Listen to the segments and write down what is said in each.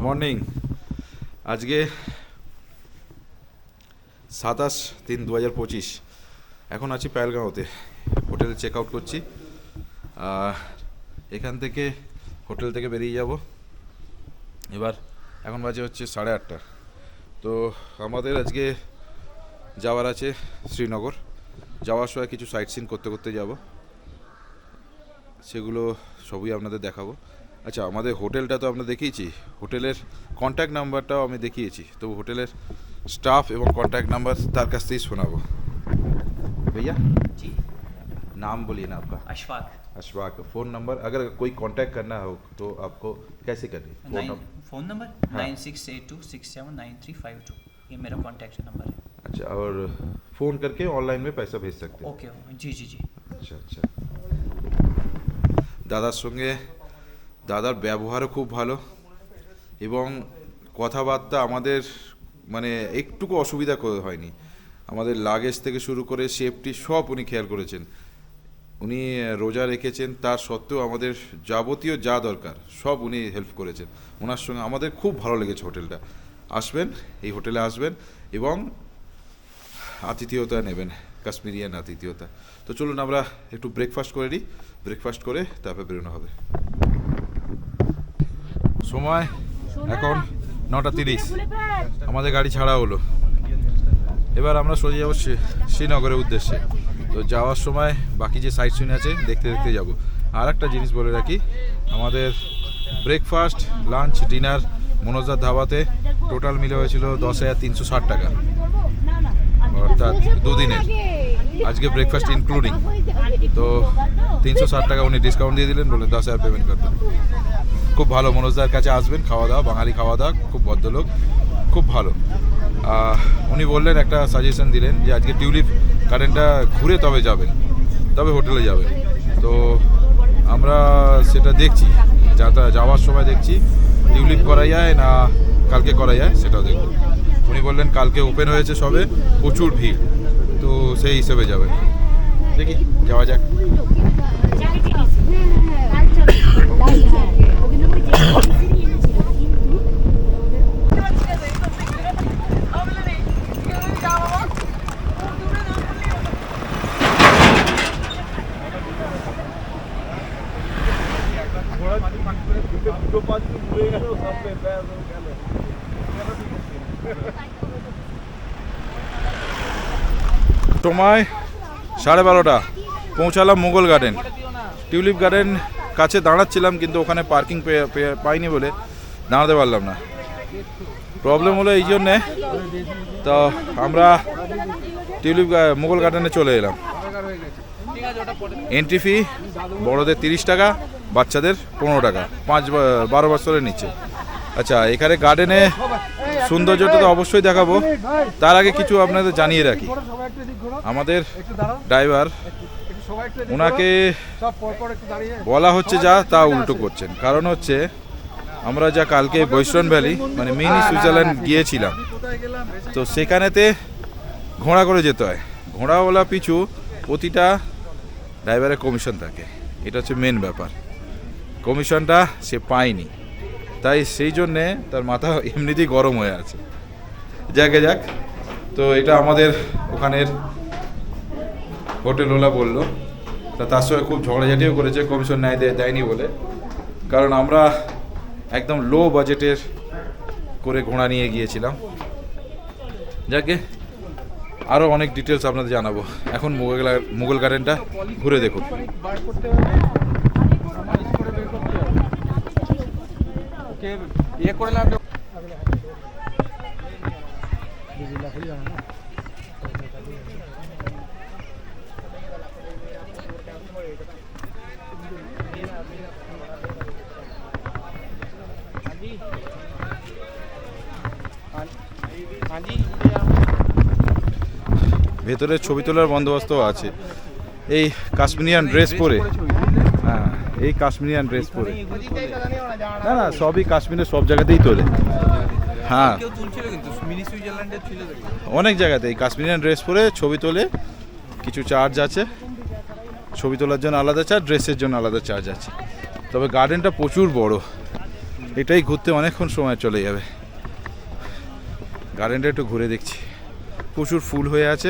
Morning. আজকে 27/3/2025। এখন আছি পায়েলগাঁওতে, হোটেলে চেক আউট করছি। এখান থেকে হোটেল থেকে বেরিয়ে যাব। এবার এখন বাজে হচ্ছে 8:30। তো আমাদের আজকে যাওয়ার আছে শ্রীনগর। যাওয়ার সময় কিছু সাইট সিন করতে করতে যাব, সেগুলো সবই আপনাদের দেখাবো। আচ্ছা, আমাদের হোটেলটা তো আমরা দেখিয়েছি, হোটেলের কন্ট্যাক্ট নাম্বারটাও আমি দেখিয়েছি, তো হোটেলের स्टाफ एवं कॉन्टैक्ट नंबर तार का से सुनाबो। भैया जी, नाम बोलिए ना आपका। अशफाक। अशफाक। फ़ोन नंबर अगर कोई कांटेक्ट करना हो तो आपको कैसे करें? फ़ोन नंबर हाँ। 9682679352, ये मेरा कॉन्टैक्ट नंबर है। अच्छा, और फ़ोन करके ऑनलाइन में पैसा भेज सकते हैं? ओके, जी जी जी। अच्छा अच्छा। দাদার সঙ্গে দাদার ব্যবহারও খুব ভালো এবং কথাবার্তা আমাদের মানে একটুকু অসুবিধা হয়নি। আমাদের লাগেজ থেকে শুরু করে সেফটি সব উনি খেয়াল করেছেন। উনি রোজা রেখেছেন, তার সত্ত্বেও আমাদের যাবতীয় যা দরকার সব উনি হেল্প করেছেন। ওনার সঙ্গে আমাদের খুব ভালো লেগেছে হোটেলটা। আসবেন, এই হোটেলে আসবেন এবং আতিথেয়তা নেবেন, কাশ্মীরিয়ান আতিথেয়তা। তো চলুন আমরা একটু ব্রেকফাস্ট করে নিই, ব্রেকফাস্ট করে তারপর বেরোনো হবে। সময় এখন 9:30, আমাদের গাড়ি ছাড়া হলো। এবার আমরা সোজা যাবো শ্রীনগরের উদ্দেশ্যে। তো যাওয়ার সময় বাকি যে সাইট সিন আছে দেখতে দেখতে যাব। আর একটা জিনিস বলে রাখি, আমাদের ব্রেকফাস্ট, লাঞ্চ, ডিনার মনোজদার ধাবাতে টোটাল মিলে হয়েছিল 10,360 টাকা, অর্থাৎ দুদিনের। আজকে ব্রেকফাস্ট ইনক্লুডিং। তো 360 টাকা উনি ডিসকাউন্ট দিয়ে দিলেন, বলে 10,000 পেমেন্ট করতে। খুব ভালো, মনোজদার কাছে আসবেন, খাওয়া দাওয়া, বাঙালি খাওয়া দাওয়া, খুব ভদ্রলোক, খুব ভালো। উনি বললেন, একটা সাজেশন দিলেন যে আজকে টিউলিপ গার্ডেনটা ঘুরে তবে যাবেন, তবে হোটেলে যাবেন। তো আমরা সেটা দেখছি, যাওয়ার সময় দেখছি টিউলিপ করা যায় না কালকে করা যায়, সেটাও দেখব। উনি বললেন কালকে ওপেন হয়েছে সবে, প্রচুর ভিড়, তো সেই হিসেবে যাবেন। দেখি, যাওয়া যাক। সময় 12:30, পৌঁছালাম মুঘল গার্ডেন। টিউলিপ গার্ডেন কাছে দাঁড়াচ্ছিলাম, কিন্তু ওখানে পার্কিং পাইনি বলে দাঁড়াতে পারলাম না। প্রবলেম হলো এই জন্যে, তো আমরা টিউলিপ মুঘল গার্ডেনে চলে এলাম। এন্ট্রি ফি বড়দের 30 টাকা, বাচ্চাদের 15 টাকা, 5-12 বছরের নিচে। আচ্ছা, এখানে গার্ডেনে সৌন্দর্যটা তো অবশ্যই দেখাবো, তার আগে কিছু আপনাদের জানিয়ে রাখি। আমাদের ড্রাইভার, ওনাকে বলা হচ্ছে যা তা উল্টো করছেন। কারণ হচ্ছে আমরা যা কালকে বৈষ্ণব ভ্যালি মানে মিনি সুইজারল্যান্ড গিয়েছিলাম, তো সেখানেতে ঘোড়া করে যেতে হয়। ঘোড়াওয়ালা পিছু প্রতিটা ড্রাইভারের কমিশন থাকে, এটা হচ্ছে মেন ব্যাপার। কমিশনটা সে পায়নি, তাই সেই জন্যে তার মাথা এমনিতেই গরম হয়ে আছে। যাক, তো এটা আমাদের ওখানের হোটেলওয়ালা বললো, তা তার সঙ্গে খুব ঝগড়াঝাটিও করেছে কমিশন দেয়নি বলে। কারণ আমরা একদম লো বাজেটের করে ঘোড়া নিয়ে গিয়েছিলাম। যাকে আরও অনেক ডিটেলস আপনাদের জানাবো। এখন মুঘল গার্ডেনটা ঘুরে দেখুন। ভেতরে ছবি তোলার বন্দোবস্ত আছে। এই কাশ্মীরিয়ান ড্রেস পরে, হ্যাঁ, এই কাশ্মীরিয়ান ড্রেস পরে, না সবই কাশ্মীরের সব জায়গাতেই তোলে। হ্যাঁ, অনেক জায়গাতে এই কাশ্মীরিয়ান ড্রেস পরে ছবি তোলে। কিছু চার্জ আছে, ছবি তোলার জন্য আলাদা চার্জ, ড্রেসের জন্য আলাদা চার্জ আছে। তবে গার্ডেনটা প্রচুর বড়, এটাই ঘুরতে অনেকক্ষণ সময় চলে যাবে। গার্ডেনটা একটু ঘুরে দেখছি, প্রচুর ফুল হয়ে আছে।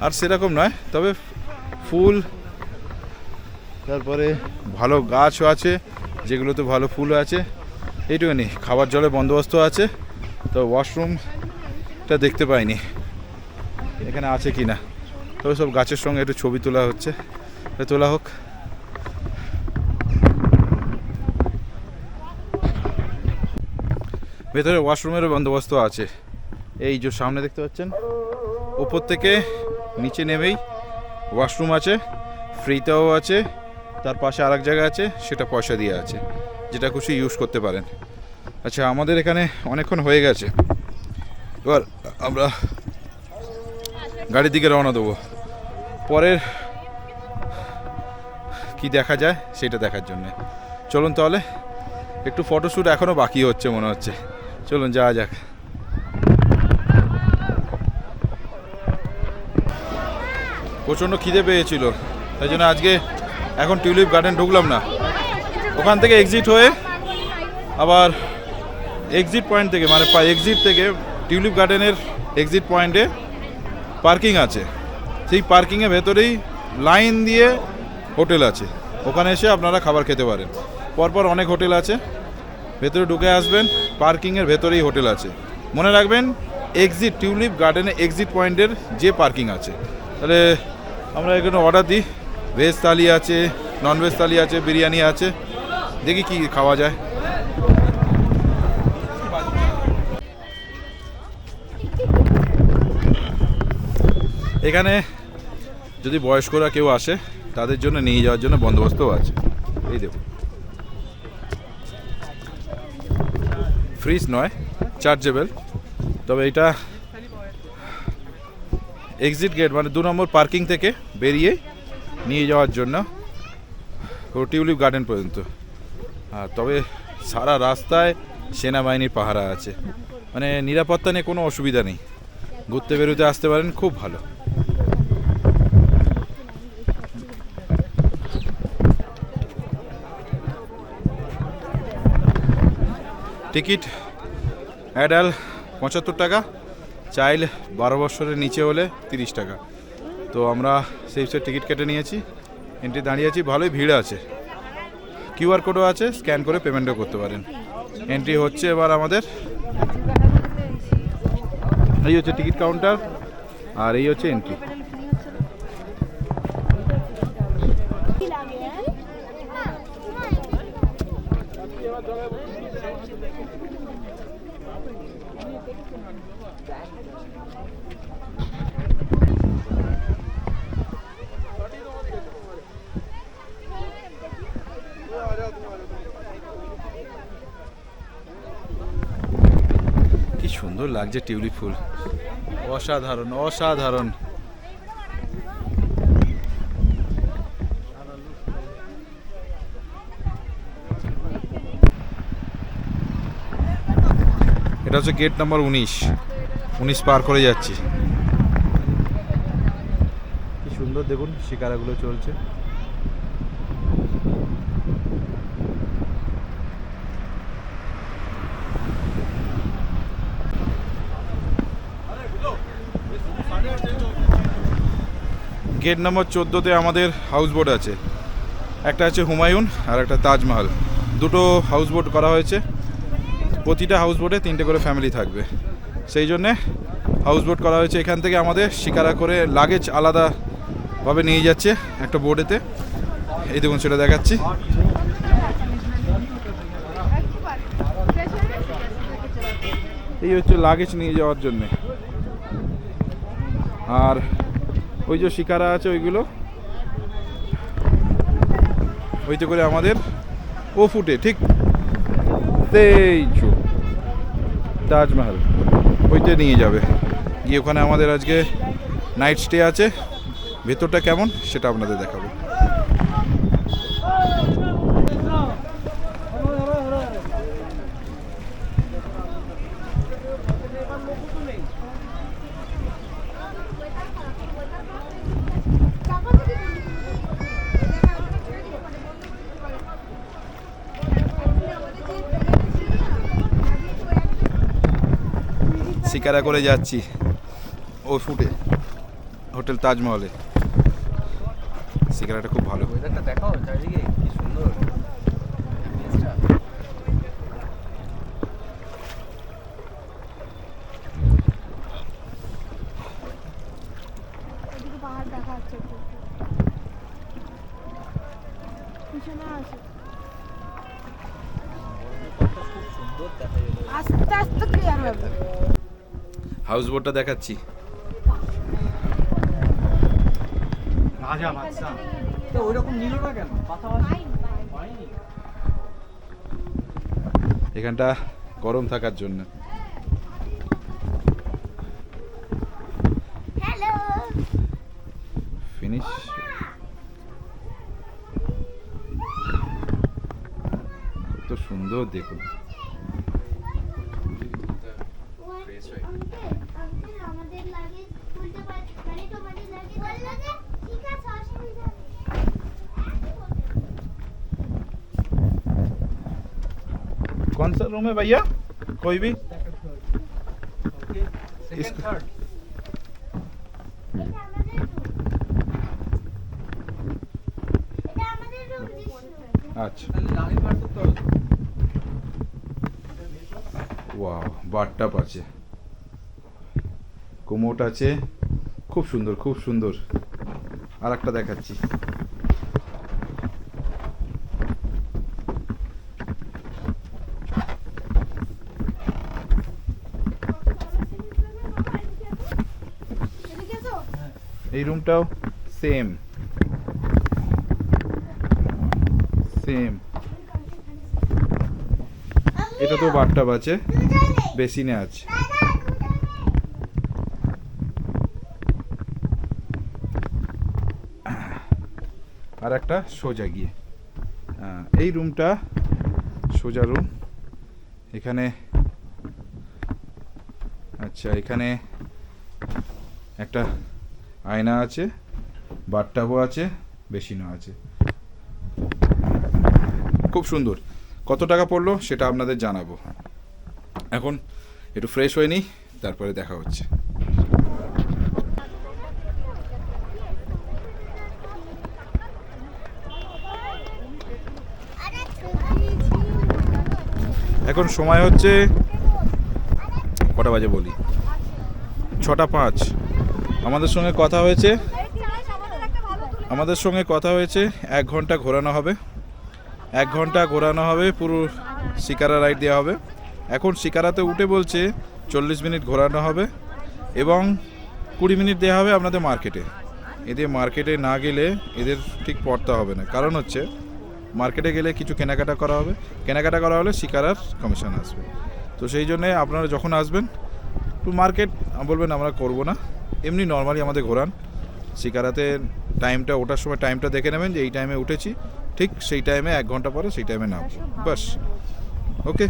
আর সেরকম নয়, তবে ফুল, তারপরে ভালো গাছও আছে যেগুলোতে ভালো ফুল আছে। এইটুকুনি, খাবার জলের বন্দোবস্ত আছে। তো ওয়াশরুমটা দেখতে পাইনি এখানে আছে কি না, তবে সব গাছের সঙ্গে একটু ছবি তোলা হচ্ছে, তোলা হোক। ভেতরে ওয়াশরুমেরও বন্দোবস্ত আছে। এই যে সামনে দেখতে পাচ্ছেন, উপর থেকে নিচে নেমেই ওয়াশরুম আছে, ফ্রিতেও আছে। তার পাশে আরেক জায়গা আছে, সেটা পয়সা দিয়ে আছে, যেটা খুশি ইউজ করতে পারেন। আচ্ছা, আমাদের এখানে অনেকক্ষণ হয়ে গেছে, এবার আমরা গাড়ির দিকে রওনা দেবো। পরের কি দেখা যায় সেটা দেখার জন্যে চলুন তাহলে। একটু ফটোশ্যুট এখনও বাকি হচ্ছে মনে হচ্ছে, চলুন যাওয়া যাক। প্রচণ্ড খিদে পেয়েছিল, তাই জন্য আজকে এখন টিউলিপ গার্ডেন ঢুকলাম না। ওখান থেকে এক্সিট হয়ে আবার এক্সিট পয়েন্ট থেকে, মানে এক্সিট থেকে টিউলিপ গার্ডেনের এক্সিট পয়েন্টে পার্কিং আছে। সেই পার্কিংয়ের ভেতরেই লাইন দিয়ে হোটেল আছে, ওখানে এসে আপনারা খাবার খেতে পারেন। পরপর অনেক হোটেল আছে, ভেতরে ঢুকে আসবেন, পার্কিংয়ের ভেতরেই হোটেল আছে। মনে রাখবেন, এক্সিট টিউলিপ গার্ডেনের এক্সিট পয়েন্টের যে পার্কিং আছে। তাহলে আমরা এখানে অর্ডার দিই, ভেজ থালি আছে, ননভেজ থালি আছে, বিরিয়ানি আছে, দেখি কি খাওয়া যায়। এখানে যদি বয়স্করা কেউ আসে তাদের জন্য নিয়ে যাওয়ার জন্য বন্দোবস্তও আছে। এই দেখুন, ফ্রিজ নয়, চার্জেবল। তবে এটা এক্সিট গেট, মানে 2 নম্বর পার্কিং থেকে বেরিয়ে নিয়ে যাওয়ার জন্য টিউলিপ গার্ডেন পর্যন্ত। আর তবে সারা রাস্তায় সেনাবাহিনীর পাহারা আছে, মানে নিরাপত্তা নিয়ে কোনো অসুবিধা নেই। ঘুরতে বেরোতে আসতে পারেন, খুব ভালো। টিকিট অ্যাডাল্ট 75 টাকা, চাইল্ড 12 বছরের নিচে হলে 30 টাকা। তো আমরা সেই টিকিট কেটে নিয়েছি, এন্ট্রি দাঁড়িয়ে আছি। ভালোই ভিড় আছে, কিউআর কোডও আছে, স্ক্যান করে পেমেন্টও করতে পারেন। এন্ট্রি হচ্ছে এবার আমাদের। এই হচ্ছে টিকিট কাউন্টার, আর এই হচ্ছে এন্ট্রি। কি সুন্দর লাগছে টিউলিপ ফুল, অসাধারণ অসাধারণ। এটা হচ্ছে গেট নাম্বার 19 পার করে যাচ্ছি। কি সুন্দর দেখুন, শিকারাগুলো চলছে। গেট নম্বর 14-তে আমাদের হাউস বোট আছে, একটা আছে হুমায়ুন আর একটা তাজমহল। দুটো হাউস বোট করা হয়েছে, প্রতিটা হাউস বোটে 3টে করে ফ্যামিলি থাকবে, সেই জন্যে হাউস বোট করা হয়েছে। এখান থেকে আমাদের শিকারা করে লাগেজ আলাদাভাবে নিয়ে যাচ্ছে একটা বোটেতে। এই দেখুন, সেটা দেখাচ্ছি। এই হচ্ছে লাগেজ নিয়ে যাওয়ার জন্যে। আর ওই যে শিকারা আছে ওইগুলো, ওইতে করে আমাদের ও ফুটে ঠিক তেইচু তাজমহল ওইতে নিয়ে যাবে। গিয়ে ওখানে আমাদের আজকে নাইট স্টে আছে। ভেতরটা কেমন সেটা আপনাদের দেখাবো। শিকারা করে যাচ্ছি ও ফুটে হোটেল তাজমহলে। শিকারাটা খুব ভালো। ওয়েদারটা দেখাও চারিদিকে কি সুন্দর। এদিকে পাহাড় দেখা যাচ্ছে একটু একটু। পিছনে আছে। খুব সুন্দর দেখা গেল। আস্তে আস্তে ক্লিয়ার হবে। হাউস বোটটা দেখাচ্ছি। রাজা বাদশা তো ওইরকম নিল না কেন? পাশাপাশি পাইনি। এখানটা গরম থাকার জন্য। হ্যালো। ফিনিশ। কত সুন্দর দেখুন। আমাদের লাগেজ খুলতে পারি মানে তোমাদের লাগেজ বললো যে ঠিক আছে অসুবিধা নেই। कौन सा रूम है भैया? कोई भी? সেকেন্ড থার্ড এটা আমাদের রুম। এটা আমাদের রুম দিশু। আচ্ছা। তাহলে লাইন বার করতে হবে। ওয়াও, বাথটাব আছে, কোমোট আছে, খুব সুন্দর খুব সুন্দর। আর একটা দেখাচ্ছি। এদিকে এসো। এই রুমটাও সেম সেম। এটা তো বাথটাব আছে, বেসিনে আছে। আর একটা সোজা গিয়ে এই রুমটা সোজা রুম। এখানে আচ্ছা, এখানে একটা আয়না আছে, বাথটাবও আছে, বেসিনও আছে। খুব সুন্দর। কত টাকা পড়লো সেটা আপনাদের জানাবো। এখন একটু ফ্রেশ হয়ে নিই, তারপরে দেখা হচ্ছে। এখন সময় হচ্ছে কটা বাজে বলি, 6:05। আমাদের সঙ্গে কথা হয়েছে 1 ঘন্টা ঘোরানো হবে। 1 ঘন্টা ঘোরানো হবে, পুরো শিকারা রাইড দেওয়া হবে। এখন শিকারাতে উঠে বলছে 40 মিনিট ঘোরানো হবে এবং 20 মিনিট দেওয়া হবে আপনাদের মার্কেটে। এদের মার্কেটে না গেলে এদের ঠিক পড়তে হবে না, কারণ হচ্ছে মার্কেটে গেলে কিছু কেনাকাটা করা হবে, কেনাকাটা করা হলে শিকারার কমিশন আসবে। তো সেই জন্যে আপনারা যখন আসবেন তো মার্কেট বলবেন আমরা করব না, এমনি নর্মালি আমাদের ঘোরান। শিকারাতে টাইমটা ওঠার সময় টাইমটা দেখে নেবেন যে এই টাইমে উঠেছি, ঠিক সেই টাইমে 1 ঘন্টা পরে সেই টাইমে নামবো, বাস। ওকে,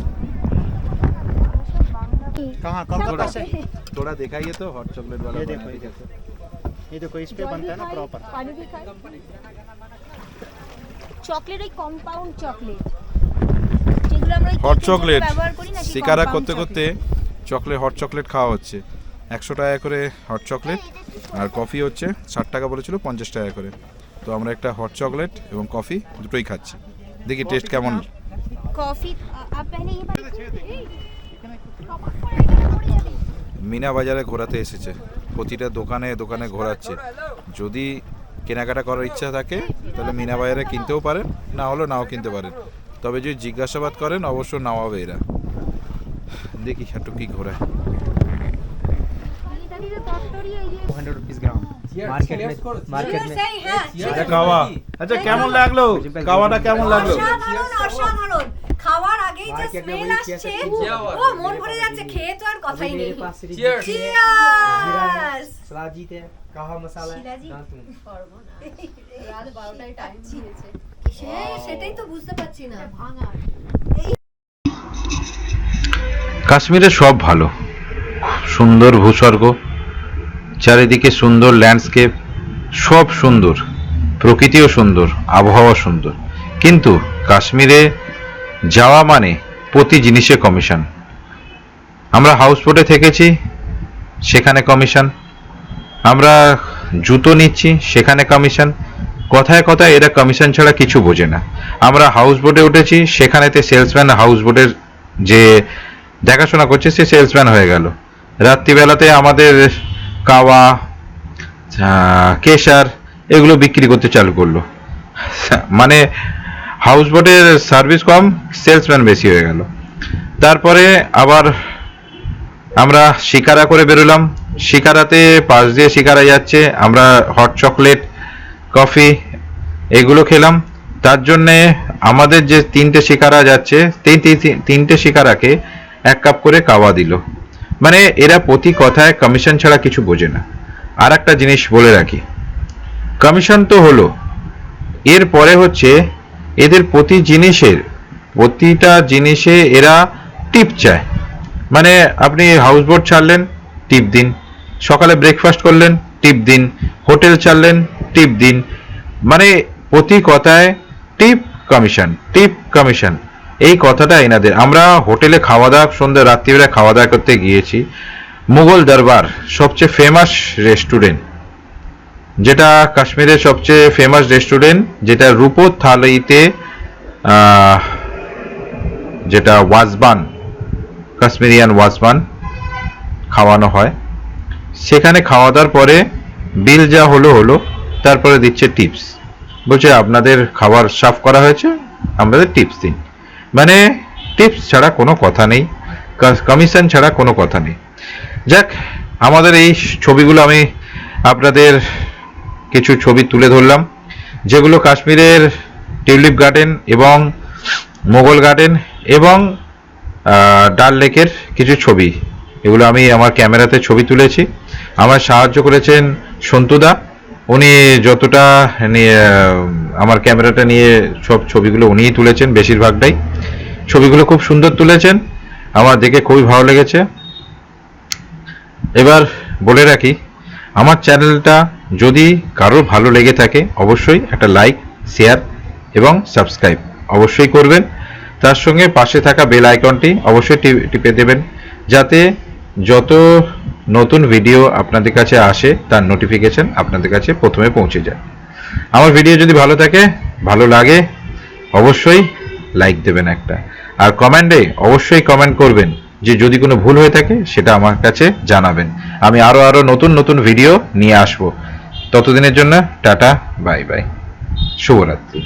कहाँ कोलकाता से? थोड़ा दिखाइए तो हॉट चॉकलेट वाला ये बनाया देखो, ये कैसे? ये देखो इस पे बनता है ना प्रॉपर। পানি भी খাই। চকলেট ওই কম্পাউন্ড চকলেট যেগুলো আমরা ওই হট কেকের জন্য চকলেট ব্যবহার করি না, সেই শিকারা compound করতে করতে chocolate। চকলেট হট চকলেট খাওয়া হচ্ছে। 100 টাকা করে হট চকলেট, আর কফি হচ্ছে 60 টাকা বলেছিল, 50 টাকা করে। তো আমরা একটা হট চকলেট এবং কফি দুটোই খাচ্ছি, দেখি টেস্ট কেমন। কফি आप पहले ये बात মিনা বাজারে ঘোরাতে এসেছে, প্রতিটা দোকানে দোকানে ঘোরাচ্ছে। যদি কেনাকাটা করার ইচ্ছা থাকে তাহলে মিনা বাজারে কিনতেও পারেন, না হলে নাও কিনতে পারেন। তবে যদি জিজ্ঞাসাবাদ করেন অবশ্য নাওয়াবে এরা। দেখি একটু কি ঘোরায়। 200 रुपीस ग्राम मार्केट में। আচ্ছা কাওয়া, আচ্ছা কেমন লাগলো কাওয়াটা, কেমন লাগলো? অসাধারণ অসাধারণ। খাওয়ার আগেই যে স্মেল আসছে, ও মন ভরে যাচ্ছে, খেয়ে তো আর কথাই নেই। Cheers! Cheers! सलाजी थे कहा मसाला है शिलाजी। ना तुम রাত 12টায় টাইম দিয়েছে। সেটাই তো বুঝতে পারছি না। কাশ্মীরে সব ভালো, সুন্দর ভূস্বর্গ, চারিদিকে সুন্দর ল্যান্ডস্কেপ, সব সুন্দর, প্রকৃতিও সুন্দর, আবহাওয়া সুন্দর। কিন্তু কাশ্মীরে যাওয়া মানে প্রতি জিনিসে কমিশন। আমরা হাউসবোটে থেকেছি, সেখানে কমিশন, আমরা জুতো নিচ্ছি সেখানে কমিশন, কথায় কথায় এরা কমিশন ছাড়া কিছু বোঝে না। আমরা হাউস বোটে উঠেছি, সেখানেতে সেলসম্যান হাউস বোটের যে দেখাশোনা করছে সে সেলসম্যান হয়ে গেল। রাত্রিবেলাতে আমাদের কাওয়া, কেশার এগুলো বিক্রি করতে চালু করলো। মানে হাউস বোটের সার্ভিস কম, সেলসম্যান বেশি হয়ে গেল। তারপরে আবার আমরা শিকারা করে বেরোলাম। শিকারাতে পাশ দিয়ে শিকারা যাচ্ছে, আমরা হট চকলেট, কফি এগুলো খেলাম। তার জন্যে আমাদের যে 3টে শিকারা যাচ্ছে, তিনটে শিকারাকে 1 কাপ করে কাওয়া দিল। মানে এরা প্রতি কথায় কমিশন ছাড়া কিছু বোঝে না। আর একটা জিনিস বলে রাখি, কমিশন তো হলো, এরপরে হচ্ছে এদের প্রতিটা জিনিসে এরা টিপ চায়। মানে আপনি হাউস বোট ছাড়লেন, টিপ দিন। সকালে ব্রেকফাস্ট করলেন, টিপ দিন। হোটেল ছাড়লেন, টিপ দিন। মানে প্রতি কথায় টিপ কমিশন, টিপ কমিশন, এই কথাটা এনাদের। আমরা হোটেলে খাওয়া দাওয়া, সন্ধ্যা রাত্রিবেলা খাওয়া দাওয়া করতে গিয়েছি মুঘল দরবার, সবচেয়ে ফেমাস রেস্টুরেন্ট, যেটা কাশ্মীরের সবচেয়ে ফেমাস রেস্টুরেন্ট, যেটা রূপোর থালিতে যেটা ওয়াজবান, কাশ্মীরিয়ান ওয়াজবান খাওয়ানো হয়। সেখানে খাওয়া দাওয়ার পরে বিল যা হলো, তারপরে দিচ্ছে টিপস। বলছে আপনাদের খাবার সার্ভ করা হয়েছে, আমাদের টিপস দিন। মানে টিপস ছাড়া কোনো কথা নেই, কমিশন ছাড়া কোনো কথা নেই। যাক, আমাদের এই ছবিগুলো আমি আপনাদের কিছু ছবি তুলে ধরলাম, যেগুলো কাশ্মীরের টিউলিপ গার্ডেন এবং মোগল গার্ডেন এবং ডাল লেকের কিছু ছবি। এগুলো আমি আমার ক্যামেরাতে ছবি তুলেছি। আমার সাহায্য করেছেন সন্তুদা, উনি যতটা নিয়ে আমার ক্যামেরাটা নিয়ে সব ছবিগুলো উনিই তুলেছেন, বেশিরভাগটাই। ছবিগুলো খুব সুন্দর তুলেছেন, আমার দেখে খুবই ভালো লেগেছে। এবার বলে রাখি, আমার চ্যানেলটা যদি কারোর ভালো লেগে থাকে অবশ্যই একটা লাইক, শেয়ার এবং সাবস্ক্রাইব অবশ্যই করবেন। তার সঙ্গে পাশে থাকা বেল আইকনটি অবশ্যই টিপে দেবেন, যাতে যত নতুন ভিডিও আপনাদের কাছে আসে তার নোটিফিকেশন আপনাদের কাছে প্রথমে পৌঁছে যায়। আমার ভিডিও যদি ভালো লাগে অবশ্যই লাইক দেবেন একটা, আর কমেন্টে অবশ্যই কমেন্ট করবেন যে যদি কোনো ভুল হয়ে থাকে সেটা আমার কাছে জানাবেন। আমি আরো নতুন ভিডিও নিয়ে আসবো। ততদিনের জন্য টাটা, বাই বাই, শুভরাত্রি।